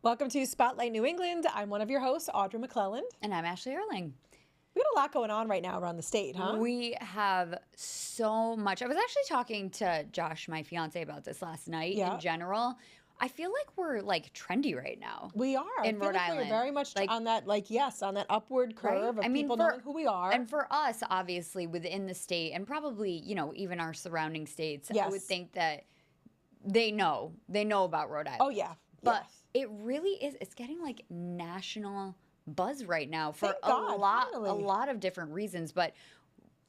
Welcome to Spotlight New England. I'm one of your hosts, Audra McClelland. And I'm Ashley Erling. We got a lot going on right now around the state, huh? We have so much. I was actually talking to Josh, my fiance, about this last night. Yeah. In general, I feel like we're like trendy right now. We are. In I feel Rhode like Island. We're very much Like, on that, on that upward curve of people knowing who we are. And for us, obviously, within the state and probably, even our surrounding states, Yes. I would think that they know about Rhode Island. Oh, yeah. But yes. it really is, it's getting like national buzz right now for Thank God, a lot of different reasons. But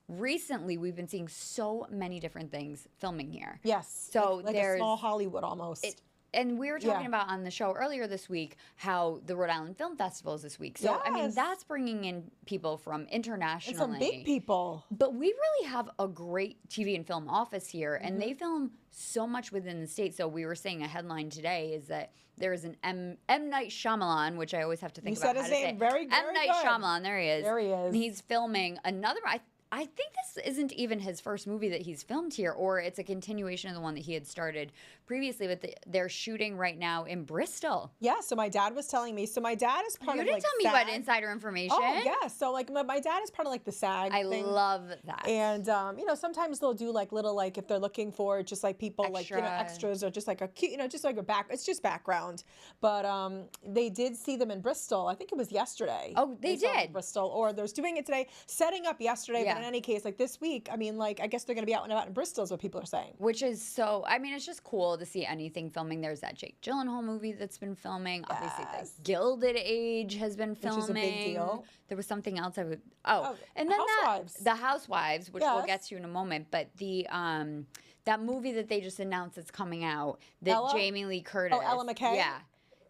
recently we've been seeing so many different things filming here. Yes. So like there's a small Hollywood almost. And we were talking about on the show earlier this week how the Rhode Island Film Festival is this week. So, I mean, Yes. that's bringing in people from internationally. And some big people. But we really have a great TV and film office here, and they film so much within the state. So we were saying a headline today is that there is an M. Night Shyamalan, which I always have to think You about said how his to name say. very, very M. Night good. Shyamalan, there he is. There he is. And he's filming another. I think this isn't even his first movie that he's filmed here, or it's a continuation of the one that he had started previously. But they're shooting right now in Bristol. Yeah, so my dad was telling me. So my dad is part You of didn't like tell me SAG. about insider information. Oh, yeah. So like my dad is part of like the SAG I thing. love that. And sometimes they'll do like little if they're looking for just like people extras or just like a cute just like a back. It's just background. But they did see them in Bristol. I think it was yesterday. Oh, they saw them in did. Bristol, or they're doing it today, setting up yesterday. Yeah. But in any case, like this week, I mean, like I guess they're gonna be out and about in Bristol is what people are saying. Which is so, I mean, it's just cool to see anything filming. There's that Jake Gyllenhaal movie that's been filming. Obviously, Yes. the Gilded Age has been filming. Which is a big deal. There was something else I would, The and then Housewives. the Housewives, which we'll Yes. get to in a moment. But the, that movie that they just announced that's coming out, that Ella? Jamie Lee Curtis. Oh, Ella McKay? Yeah.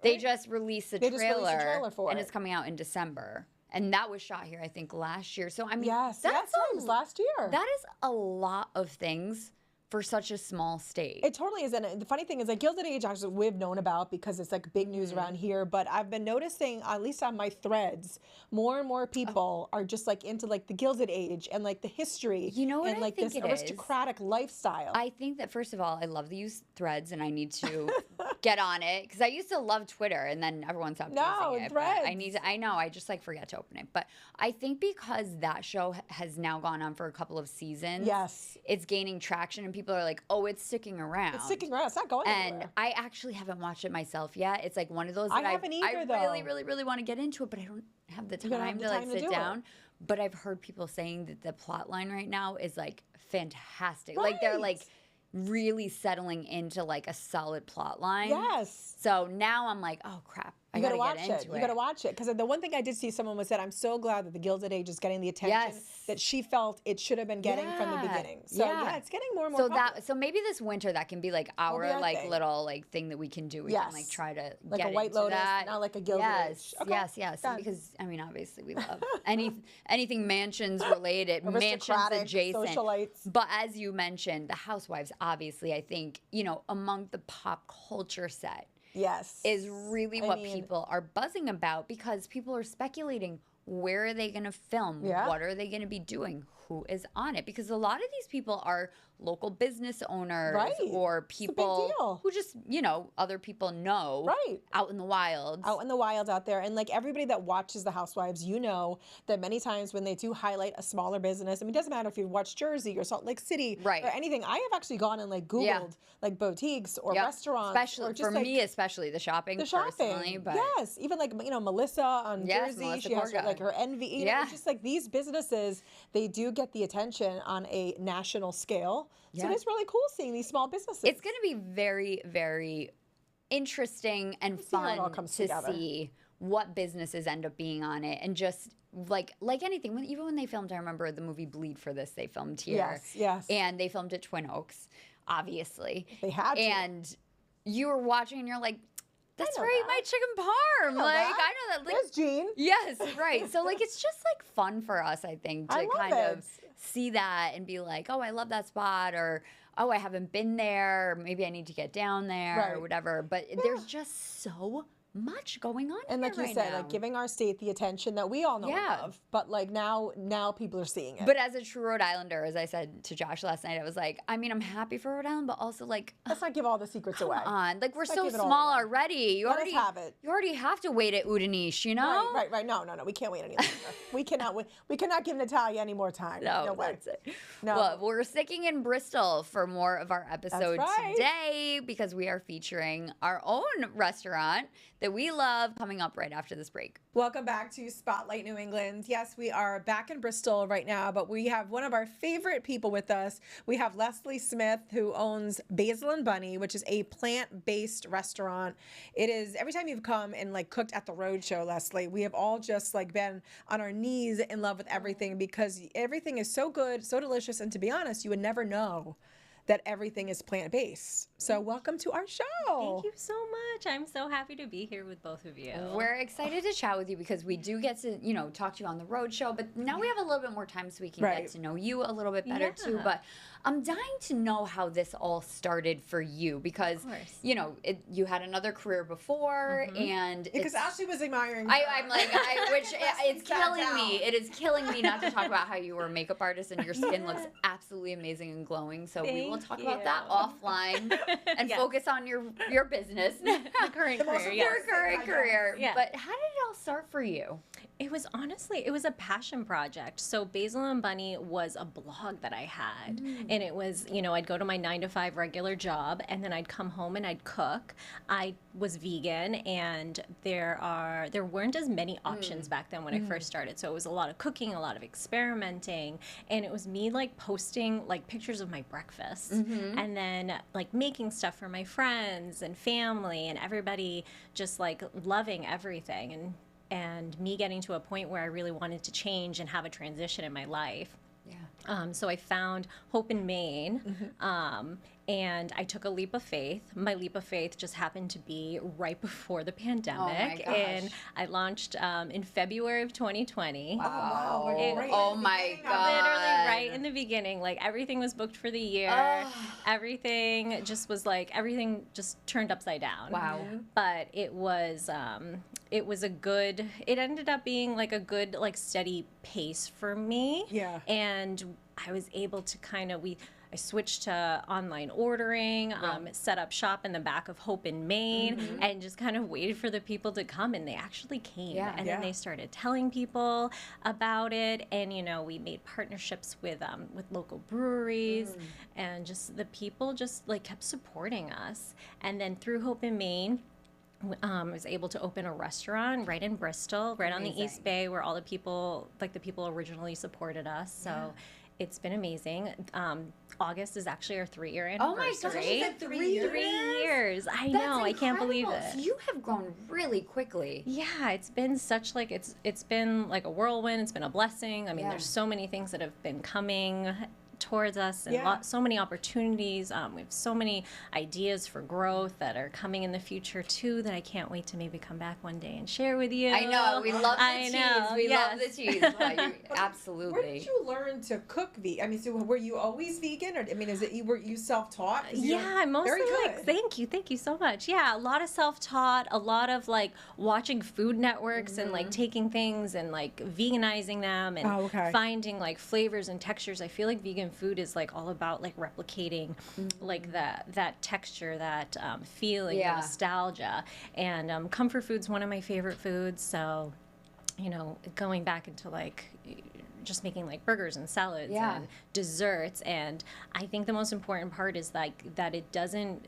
They just released the They just trailer. released a trailer for and it. it's coming out in December. And that was shot here, I think, last year. So, I mean, Yes, that's it was last year. That is a lot of things for such a small state. It totally is. And the funny thing is, like Gilded Age, actually, we've known about because it's like big news around here. But I've been noticing, at least on my threads, more and more people are just like into like the Gilded Age and like the history. You know what and I like think this it is? aristocratic lifestyle. I think that, first of all, I love to use threads and I need to get on it because I used to love Twitter and then everyone stopped using it. Threads. But I know, I just like forget to open it. But I think because that show has now gone on for a couple of seasons, Yes. it's gaining traction and people are like, oh, it's sticking around. It's sticking around. It's not going And anywhere. I actually haven't watched it myself yet. It's like one of those I that haven't either, I though. really, really, really want to get into it, but I don't have the don't have time the to like time to sit do it. down. But I've heard people saying that the plot line right now is like fantastic. Like they're Right. like really settling into like a solid plot line. Yes. So now I'm like, oh crap, I You gotta gotta watch get it. into You gotta watch it. Because the one thing I did see someone was said, I'm so glad that the Gilded Age is getting the attention Yes. that she felt it should have been getting from the Yeah. beginning. So yeah, it's getting more and more popular. So maybe this winter that can be like our our like thing. little like thing that we can do. We can like Yes. try to Like get a White into Lotus, that. not like a Gilded yes, Age. Okay, yes. done. Because I mean, obviously we love anything mansions related, mansions Aristocratic, adjacent. socialites. But as you mentioned, the Housewives, obviously, I think among the pop culture set Yes. is really what people are buzzing about because people are speculating where are they going to film? Yeah. What are they going to be doing? Who is on it? Because a lot of these people are local business owners Right. or It's a big people deal. who just, other people know Right. out in the wilds. Out in the wild out there. And like everybody that watches The Housewives, you know that many times when they do highlight a smaller business, I mean, it doesn't matter if you watch Jersey or Salt Lake City Right. or anything. I have actually gone and like Googled Yeah. like boutiques or Yep. restaurants. Especially or just, for like, me, especially the shopping the shopping. personally. But yes. Even like, Melissa on Yes, Jersey, Melissa she has Gorga. like her Envy. Yeah. It's just like these businesses, they do get the attention on a national scale. So Yeah. it's really cool seeing these small businesses. it's going to be very, very interesting and see how it all fun comes to together. see what businesses end up being on it. And just like anything, even when they filmed, I remember the movie Bleed for this, they filmed here. Yes, yes. And they filmed at Twin Oaks, obviously. They had to. And you were watching and you're like, that's know where I eat that. my chicken parm. know Like, that. I know that. Like, There's Jean. yes, right. So like it's just like fun for us, I think, to I love kind of it. see that and be like, oh, I love that spot, or oh, I haven't been there, or maybe I need to get down there or Right. whatever. But there's just so much going on And here like you right said, now. like giving our state the attention that we all know Yeah. and love. But like now people are seeing it. But as a true Rhode Islander, as I said to Josh last night, I was like, I mean, I'm happy for Rhode Island, but also like, Let's not give all the secrets come away. on, like we're Let's not so give it all small away. already. You Let already us have it. You already have to wait at Udanish, you know? Right. No. We can't wait any longer. we cannot wait. We cannot give Natalia any more time. No way. That's it. No. Well, we're sticking in Bristol for more of our episode right. today because we are featuring our own restaurant that we love coming up right after this break. Welcome back to Spotlight New England. Yes, we are back in Bristol right now, but we have one of our favorite people with us. We have Lyslie Smith, who owns Basil and Bunny, which is a plant-based restaurant. It is, every time you've come and like cooked at the Roadshow, Lyslie, we have all just like been on our knees in love with everything because everything is so good, so delicious, and to be honest, you would never know that everything is plant-based. So welcome to our show. Thank you so much. I'm so happy to be here with both of you. We're excited to chat with you because we do get to, you know, talk to you on the road show, but now we have a little bit more time so we can Right. get to know you a little bit better too. Yeah. But I'm dying to know how this all started for you because, Of course. you know, you had another career before and Because it's- Ashley was admiring I'm like, which it's sat killing down. me. It is killing me not to talk about how you were a makeup artist and your skin looks absolutely amazing and glowing. So we will Thank talk about you. that offline and Yes. focus on your business, The current The most career, your yes. current career. Yeah. But how did it all start for you? It was honestly, it was a passion project. So Basil and Bunny was a blog that I had. And it was, you know, I'd go to my 9 to 5 regular job and then I'd come home and I'd cook. I was vegan and there weren't as many options back then when I first started. So it was a lot of cooking, a lot of experimenting. And it was me like posting like pictures of my breakfast and then like making stuff for my friends and family and everybody just like loving everything and me getting to a point where I really wanted to change and have a transition in my life. Yeah. So I found Hope in Maine, and I took a leap of faith. My leap of faith just happened to be right before the pandemic, gosh. and I launched in February of 2020. wow. Oh, Right oh at the my beginning of God. Literally right in the beginning, like everything was booked for the year. Everything just was like everything just turned upside down. Wow. But it was a good. It ended up being like a good like steady pace for me. Yeah. And I was able to kind of I switched to online ordering, set up shop in the back of Hope in Maine, and just kind of waited for the people to come, and they actually came. Yeah. And Yeah. then they started telling people about it, and you know, we made partnerships with local breweries, and just the people just like kept supporting us. And then through Hope in Maine, was able to open a restaurant right in Bristol, right on the Amazing. East Bay, where all the people originally supported us. So it's been amazing. August is actually our 3-year Oh my anniversary. gosh, you said 3 years? 3 years. I That's know. I can't believe incredible. it. So you have grown really quickly. Yeah, it's been such like it's been like a whirlwind. It's been a blessing. I mean, Yeah. there's so many things that have been coming towards us and Yeah. so many opportunities. We have so many ideas for growth that are coming in the future too that I can't wait to maybe come back one day and share with you. I know. We love the I cheese. know, We yes. love the cheese. Yeah, absolutely. Where did you learn to cook vegan? I mean, so were you always vegan, or I mean, is it were you self-taught? 'Cause you're Yeah, I'm mostly very like, good. thank you so much. Yeah, a lot of self-taught, a lot of like watching Food Networks and like taking things and like veganizing them and Oh, okay. finding like flavors and textures. I feel like vegan food is like all about like replicating like that texture, that feeling, Yeah. the nostalgia. And comfort food's one of my favorite foods. So, you know, going back into like just making like burgers and salads Yeah. and desserts, and I think the most important part is like that it doesn't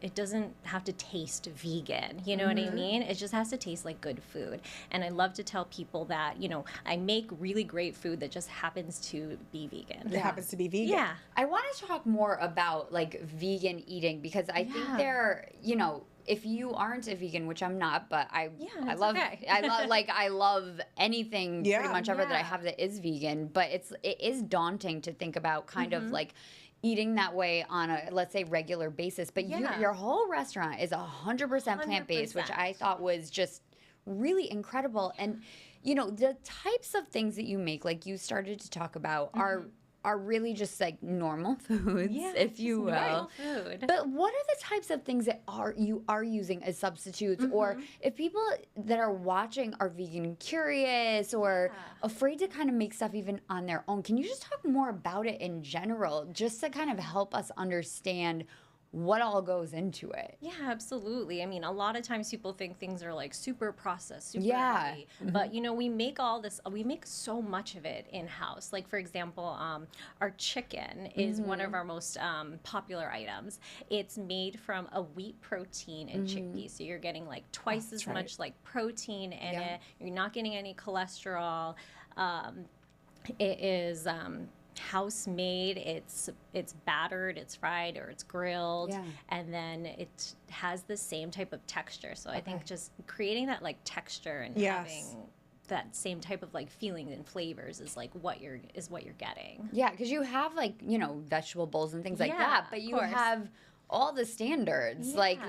have to taste vegan, you know what I mean? It just has to taste like good food. And I love to tell people that, you know, I make really great food that just happens to be vegan. It happens to be vegan. Yeah. I want to talk more about like vegan eating because I think Yeah. there, you know, if you aren't a vegan, which I'm not, but I it's love okay. I love anything Yeah. pretty much ever that I Yeah. have that is vegan, but it is daunting to think about kind of like eating that way on a, let's say, regular basis. But Yeah. your whole restaurant is 100% plant-based, which I thought was just really incredible. And, you know, the types of things that you make, like you started to talk about, are are really just like normal foods, Yeah, if you will. normal food. But what are the types of things that you are using as substitutes, or if people that are watching are vegan curious or afraid to kind of make stuff even on their own, can you just talk more about it in general, just to kind of help us understand what all goes into it? Yeah, absolutely. I mean, a lot of times people think things are like super processed, super Yeah. heavy. But you know, we make so much of it in house. Like for example, our chicken is one of our most popular items. It's made from a wheat protein and chickpeas, so you're getting like twice as much like protein in it. You're not getting any cholesterol. It is house made. It's battered, it's fried, or it's grilled, and then it has the same type of texture. So I think just creating that like texture and having that same type of like feeling and flavors is like what you're getting. Yeah, because you have like, you know, vegetable bowls and things like that, but you have all the standards, like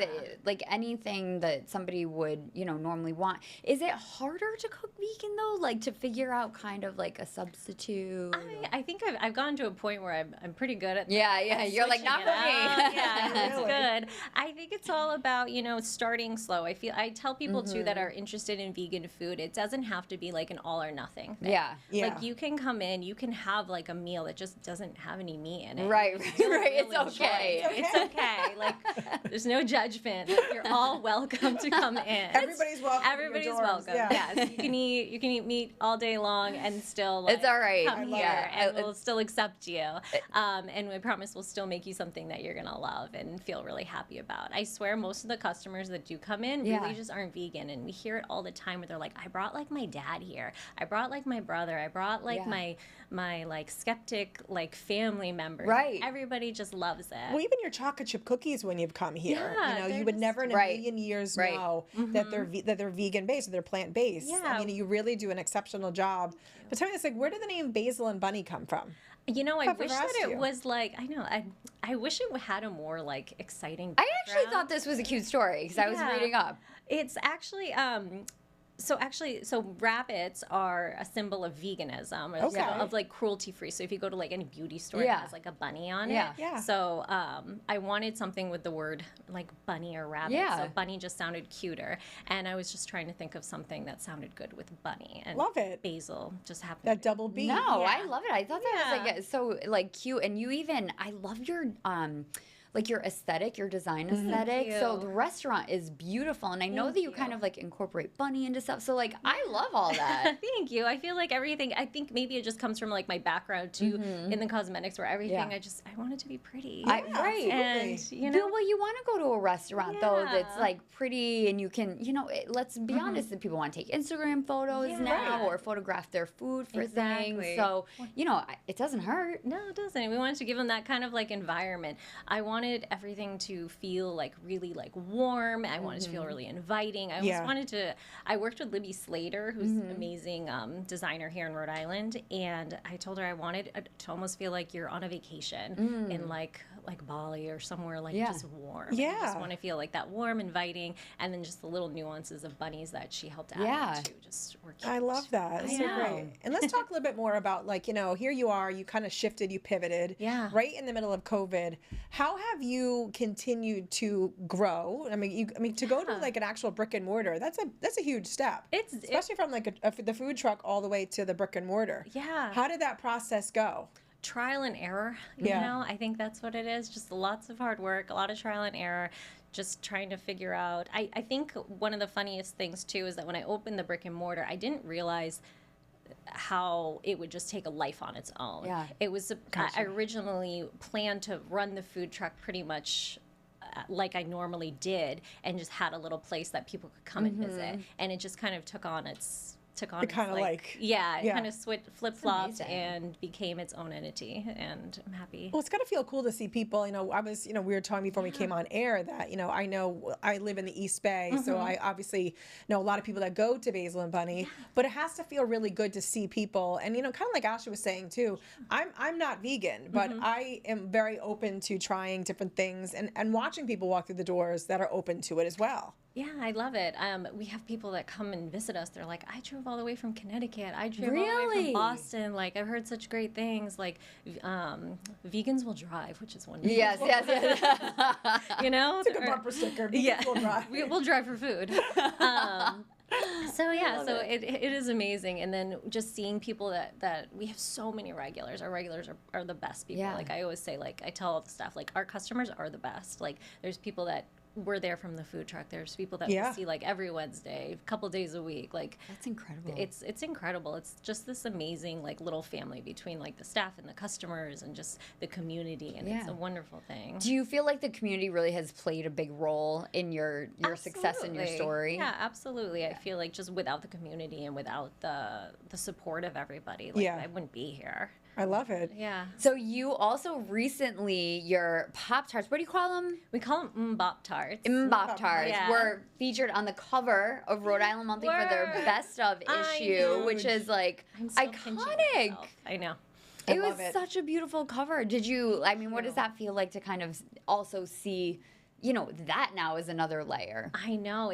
anything that somebody would, you know, normally want. Is it harder to cook vegan though, like to figure out kind of like a substitute? I think I've gotten to a point where I'm pretty good at You're like, not for me. Yeah, that's good. I think it's all about, you know, starting slow. I tell people too that are interested in vegan food, it doesn't have to be like an all or nothing thing. Like you can come in, you can have like a meal that just doesn't have any meat in it. Right. It's okay. It's okay. Like, there's no judgment. Like, you're all welcome to come in. Everybody's welcome. Everybody's welcome. Yes, you can eat meat all day long and still. Like, it's all right. Come here, and we'll still accept you. And we promise we'll still make you something that you're gonna love and feel really happy about. I swear, most of the customers that do come in really just aren't vegan, and we hear it all the time where they're like, "I brought like my dad here. I brought like my brother. I brought like my like skeptic like family members." Right. Everybody just loves it. Well, even your chocolate chip cookies when you've come here, Yeah, you know, they're you would just- never in a million years know that Mm-hmm. they're vegan based or they're plant based. Yeah. I mean, you really do an exceptional job. But tell me this, like, where did the name Basil and Bunny come from? You know, I I've wish never that asked it you. was like, I wish it had a more like exciting I actually background. thought this was a cute story because I was reading up. It's actually so rabbits are a symbol of veganism, or Okay. of like cruelty free. So if you go to like any beauty store, it has like a bunny on it. Yeah. So I wanted something with the word like bunny or rabbit. Yeah. So bunny just sounded cuter, and I was just trying to think of something that sounded good with bunny. And Love it. Basil just happened. That double B. No, I Yeah. love it. I thought that was like so like cute, and you even I love your like your aesthetic, your design aesthetic. So you. the restaurant is beautiful, and I know Thank that you you. kind of like incorporate bunny into stuff. So like I love all that. Thank you. I feel like everything. I think maybe it just comes from like my background too in the cosmetics, where everything I want it to be pretty. Right. And you know, Well, you want to go to a restaurant though that's Yeah. like pretty, and you can, you know, let's be honest, that people want to take Instagram photos now or photograph their food for things. Exactly. So you know, it doesn't hurt. No, it doesn't. We wanted to give them that kind of like environment. I wanted everything to feel like really like warm. I wanted to feel really inviting. I always wanted to. I worked with Libby Slater, who's an amazing designer here in Rhode Island, and I told her I wanted it to almost feel like you're on a vacation in like Bali or somewhere like just warm. I just want to feel like that warm, inviting, and then just the little nuances of bunnies that she helped add into just were cute. I love that. So great. And let's talk a little bit more about, like, you know, here you are, you kind of shifted, you pivoted. Yeah. Right in the middle of COVID. How have you continued to grow? I mean, to go to like an actual brick and mortar, that's a huge step. Especially from like the food truck all the way to the brick and mortar. Yeah. How did that process go? Trial and error, you know, I think that's what it is. Just lots of hard work, a lot of trial and error, just trying to figure out. I think one of the funniest things too is that when I opened the brick and mortar, I didn't realize how it would just take a life on its own. Yeah. It was, I originally planned to run the food truck pretty much like I normally did, and just had a little place that people could come and visit. And it just kind of took on its kind of like it kind of flip-flopped and became its own entity, and I'm happy. Well, it's got to feel cool to see people. You know, we were talking before we came on air that, you know I live in the East Bay, so I obviously know a lot of people that go to Basil and Bunny, but it has to feel really good to see people. And, you know, kind of like Ashley was saying too, I'm not vegan, but I am very open to trying different things and watching people walk through the doors that are open to it as well. Yeah, I love it. We have people that come and visit us. They're like, I drove all the way from Connecticut. I drove all the way Really? from Boston. Like, I've heard such great things. Like, vegans will drive, which is wonderful. Yes, yes, yes. You know? It's a good bumper sticker. Vegans will drive. We'll drive for food. So yeah, so it is amazing. And then just seeing people that we have so many regulars. Our regulars are the best people. Yeah. Like I always say, like I tell all the staff, like our customers are the best. Like there's people that we're there from the food truck. There's people that we see like every Wednesday, a couple days a week. Like That's incredible. it's incredible. It's just this amazing like little family between like the staff and the customers and just the community, and it's a wonderful thing. Do you feel like the community really has played a big role in your success and your Absolutely. story? Yeah, absolutely. I feel like just without the community and without the support of everybody, like I wouldn't be here. I love it. Yeah. So you also recently, your Pop-Tarts, what do you call them? We call them Bop Tarts. Pop-Tarts Yeah. were featured on the cover of Rhode Island Monthly for their Were. best of issue, which is like I'm still pinching iconic. myself. I know. It love was it. such a beautiful cover. Did you, I mean, what does that feel like to kind of also see, that now is another layer? I know.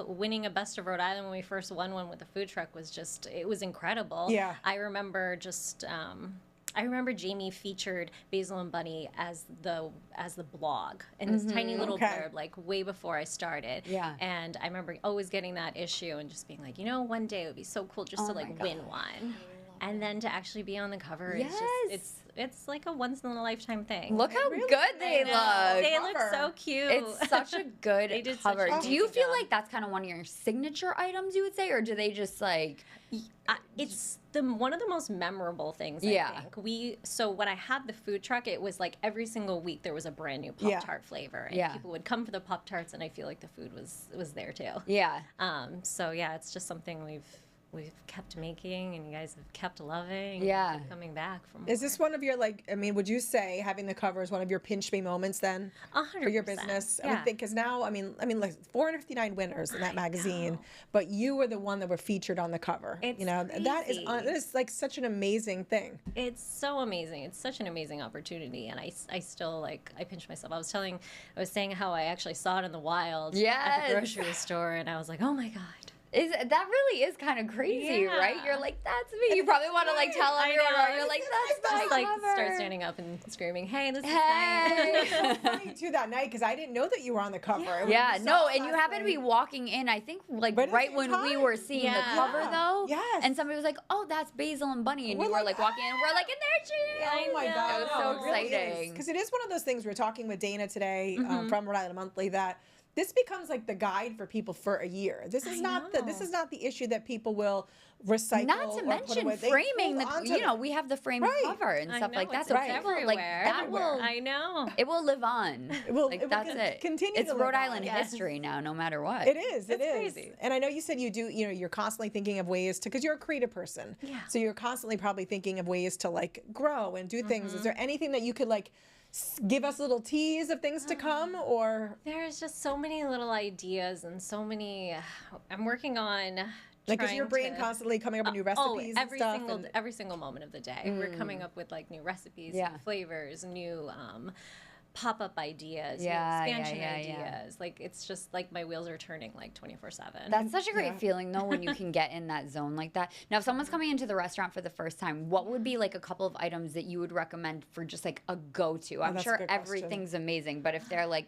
Winning a Best of Rhode Island when we first won one with the food truck was just, it was incredible. Yeah. I remember Jamie featured Basil and Bunny as the blog in this tiny little blurb, like way before I started. Yeah. And I remember always getting that issue and just being like, one day it would be so cool just to like win one. And then to actually be on the cover, it's like a once in a lifetime thing. Look how good they look. They look so cute. It's such a good They did such cover. a Do you good feel job. like that's kind of one of your signature items, you would say, or do they just like? It's one of the most memorable things. I think so when I had the food truck, it was like every single week there was a brand new Pop-Tart flavor, and people would come for the Pop-Tarts, and I feel like the food was there too. Yeah. So yeah, it's just something we've kept making, and you guys have kept loving. Yeah. And kept coming back from. Is this one of your would you say having the cover is one of your pinch me moments then 100%. for your business? I Yeah. would think because now like 459 winners in that magazine, but you were the one that were featured on the cover. It's that is like such an amazing thing. It's so amazing. It's such an amazing opportunity, and I still I pinch myself. I was saying how I actually saw it in the wild at Yes. the grocery store, and I was like, oh my god. That really is kind of crazy, Yeah. right? You're like, that's me. You probably want to like tell I everyone. know. You're like, that's my Just like cover. start standing up and screaming, hey, this Hey. is It was so funny too that night because I didn't know that you were on the cover. It was Yeah, so no, and you last happened to be night. walking in, I think, like Right at the right same when we time. were seeing the Yeah. cover, though. Yes. And somebody was like, oh, that's Basil and Bunny. And We're you were like, like walking in, and we're like, and there she is. Oh my know. God. It was no, so it really is. exciting. Because it is one of those things, we were talking with Dana today from Rhode Island Monthly, that this becomes like the guide for people for a year. This is not the issue that people will recycle. Not to or put mention away. They framing hold onto it. we have the frame Right. cover and I stuff know, like that. it's So everywhere. people, like, that Everywhere. will, I know. it will live on. It will that's it. continue It's to Rhode live on. Island Yes. history now, no matter what. It is. It is. crazy. And I know you said you do. You're constantly thinking of ways to, because you're a creative person. Yeah. So you're constantly probably thinking of ways to like grow and do things. Is there anything that you could like give us a little tease of things to come, or There's just so many little ideas and so many. I'm working on. like is your brain trying to- constantly coming up with new recipes every and stuff? single every single moment of the day. We're coming up with like new recipes, Yeah. new flavors, new pop-up ideas, Yeah, new yeah, expansion yeah. ideas. Like it's just like my wheels are turning like 24/7. That's such a great Yeah. feeling, though, when you can get in that zone like that. Now, if someone's coming into the restaurant for the first time, what would be like a couple of items that you would recommend for just like a go-to? I'm that's a sure good question. everything's amazing, but if they're like,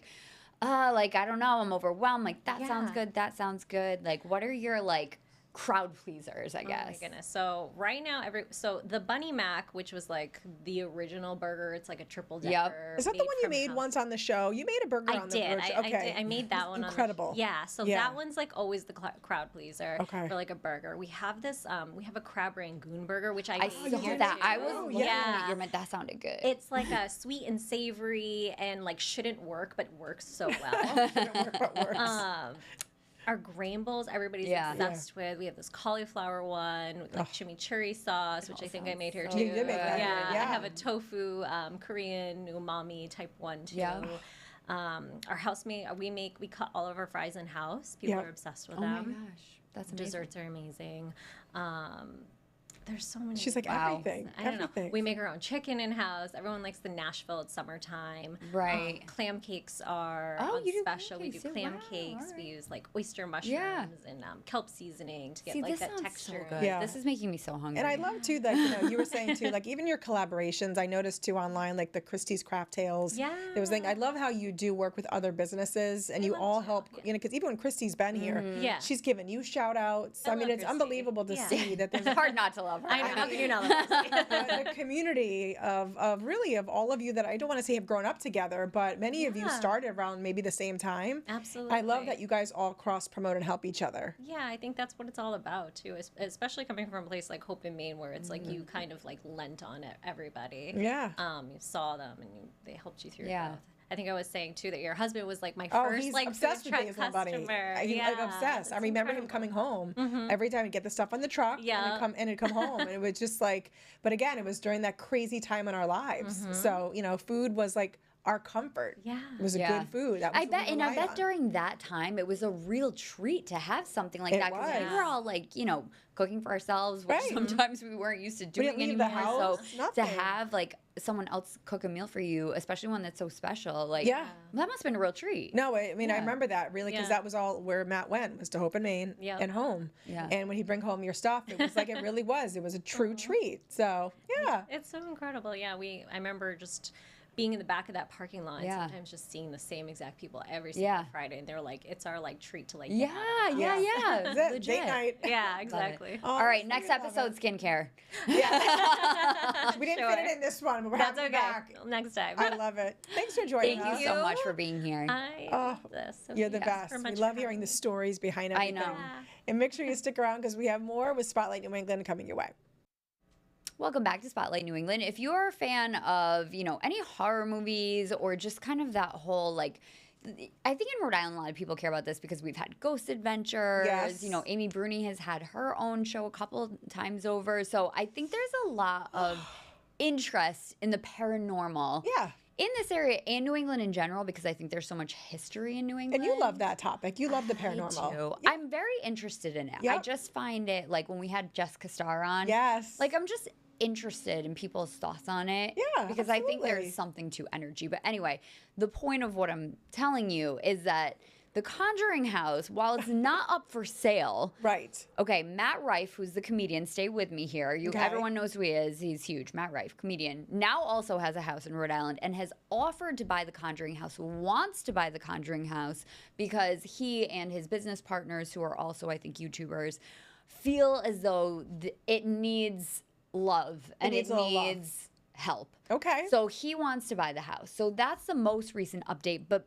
like, I don't know, I'm overwhelmed, like, that sounds Yeah. good, that sounds good. Like, what are your like crowd pleasers, I guess? Oh my goodness. So right now, so the Bunny Mac, which was like the original burger, it's like a triple decker. Is that the one you from made house. once on the show? You made a burger I on did. the burger. I did. I made that one. Incredible. Yeah. So Yeah. that one's like always the crowd pleaser Okay. for like a burger. We have this. We have a crab rangoon burger, which I I made saw here that. too. I was looking yeah. at your that sounded good. It's like a sweet and savory and like shouldn't work but works so well. Didn't work, but works. Our grain bowls, everybody's Yeah. obsessed with. We have this cauliflower one with like chimichurri sauce, which I think I made here too. You did make that here, yeah. I have a tofu Korean umami type one too. Yeah. Our housemate, we cut all of our fries in house. People Yeah. are obsessed with Oh my them. gosh, that's amazing. Desserts are amazing. There's so many. She's like, Wow. everything. I don't know. Everything. We make our own chicken in house. Everyone likes the Nashville. It's summertime. Right. Clam cakes are Oh, on you do clam special. We do cakes too. clam Wow, cakes. all We right. use like oyster mushrooms Yeah. and kelp seasoning to get See, like this that sounds texture. so good. Yeah. This is making me so hungry. And I love too that, you know, you were saying too, like even your collaborations, I noticed too online, like the Christie's Craft Tales. Yeah. There was like, I love how you do work with other businesses and you love all to, help, you know, because even when Christie's been here, Yeah. she's given you shout outs. I mean, love it's Christy. unbelievable to Yeah. see that there's It's hard not to love her. I know. How can you not love a community of really of all of you that I don't want to say have grown up together, but many of you Yeah. started around maybe the same time. Absolutely. I love that you guys all cross promote and help each other. Yeah, I think that's what it's all about too, especially coming from a place like Hope in Maine, where it's like you kind of like lent on it everybody. Yeah. You saw them and they helped you through. Yeah. Growth. I think I was saying too that your husband was like my Oh, first he's like obsessed food with truck Basil and Bunny. customer. He's like obsessed. I it's remember him incredible. coming home every time he'd get the stuff on the truck Yeah. and it'd come home. And it was just like, but again, it was during that crazy time in our lives. So, you know, food was like our comfort. Yeah. It was a Yeah. good food. That was I what bet, we and I relied bet on. during that time it was a real treat to have something like It that because we was. were all like, you know, cooking for ourselves, which Right. sometimes we weren't used to doing didn't leave the anymore. house, So to nothing. have like someone else cook a meal for you, especially one that's so special, like Yeah. that must have been a real treat. No, I mean, I Yeah. remember that really because Yeah. that was all where Matt went was to Hope and Maine Yep. and home. Yeah. And when he'd bring home your stuff, it was like it really was. It was a true treat. So, yeah. It's so incredible. Yeah, I remember just being in the back of that parking lot and Yeah. sometimes just seeing the same exact people every single Yeah. Friday, and they're like, it's our like treat to like Yeah, get out. yeah. Is it Legit. date night? Yeah, exactly. Oh, All right, we next love episode, skincare. it. We didn't fit it Sure. in this one, but we're That's having okay. you back. Next time. I love it. Thanks for joining Thank us. you so much for being here. I Oh, love this. So You're the thanks best. for We much love for hearing the having me. stories behind I everything. know. And make sure you stick around because we have more with Spotlight New England coming your way. Welcome back to Spotlight New England. If you're a fan of, you know, any horror movies or just kind of that whole like I think in Rhode Island a lot of people care about this because we've had Ghost Adventures. Yes. You know, Amy Bruni has had her own show a couple times over. So I think there's a lot of interest in the paranormal Yeah. in this area and New England in general because I think there's so much history in New England. And you love that topic. You love the I paranormal. do. I'm very interested in it. I Yep. just find it like when we had Jessica Starr on. Yes. Like I'm just interested in people's thoughts on it. Yeah, Because I think absolutely. there's something to energy. But anyway, the point of what I'm telling you is that the Conjuring House, while it's not up for sale, Right. okay, Matt Rife, who's the comedian, stay with me here. Okay. Everyone knows who he is. He's huge. Matt Rife, comedian, now also has a house in Rhode Island and has offered to buy the Conjuring House, wants to buy the Conjuring House because he and his business partners, who are also, I think, YouTubers, feel as though it needs love and needs it a little love. needs help. Okay. So he wants to buy the house. So that's the most recent update. But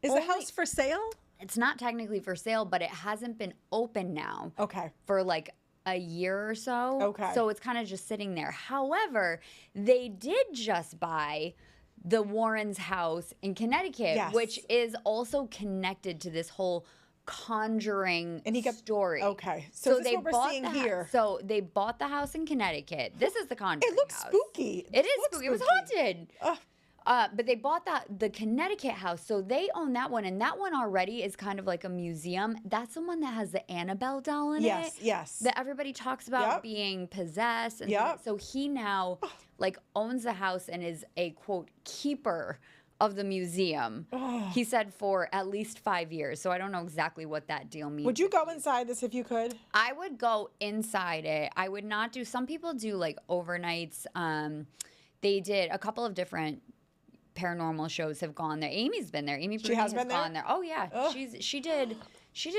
Is only- the house for sale? it's not technically for sale, but it hasn't been open now Okay. for like a year or so. Okay. So it's kind of just sitting there. However, they did just buy the Warrens' house in Connecticut, Yes. which is also connected to this whole conjuring And he got story. Okay. So, this is what we're bought seeing the here. So they bought the house in Connecticut. This is the conjuring It looks house. spooky. It is looks spooky. It was haunted. Ugh. But they bought the Connecticut house, so they own that one, and that one already is kind of like a museum. That's the one that has the Annabelle doll in Yes, it. yes. That everybody talks about Yep. being possessed. And Yep. so he now like owns the house and is a quote keeper of the museum. He said for at least 5 years. So I don't know exactly what that deal means. Would you go inside this if you could? I would go inside it. I would not do. Some people do like overnights. They did a couple of different paranormal shows have gone there. Amy's been there. Amy Bruni has been there? gone there. Oh yeah, Ugh. she did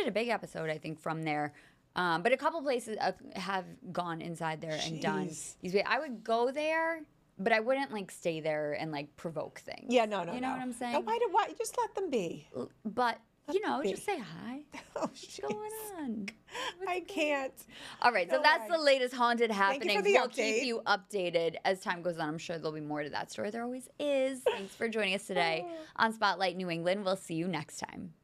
a big episode I think from there. But a couple places have gone inside there and done Jeez. these. I would go there, but I wouldn't like stay there and like provoke things. Yeah, no. You know what I'm saying? No, why? Just let them be. But you know, be. just say hi. Oh, What's going on? I can't. All right, so No that's way. the latest haunted you happenings. for the We'll update. keep you updated as time goes on. I'm sure there'll be more to that story. There always is. Thanks for joining us today on Spotlight New England. We'll see you next time.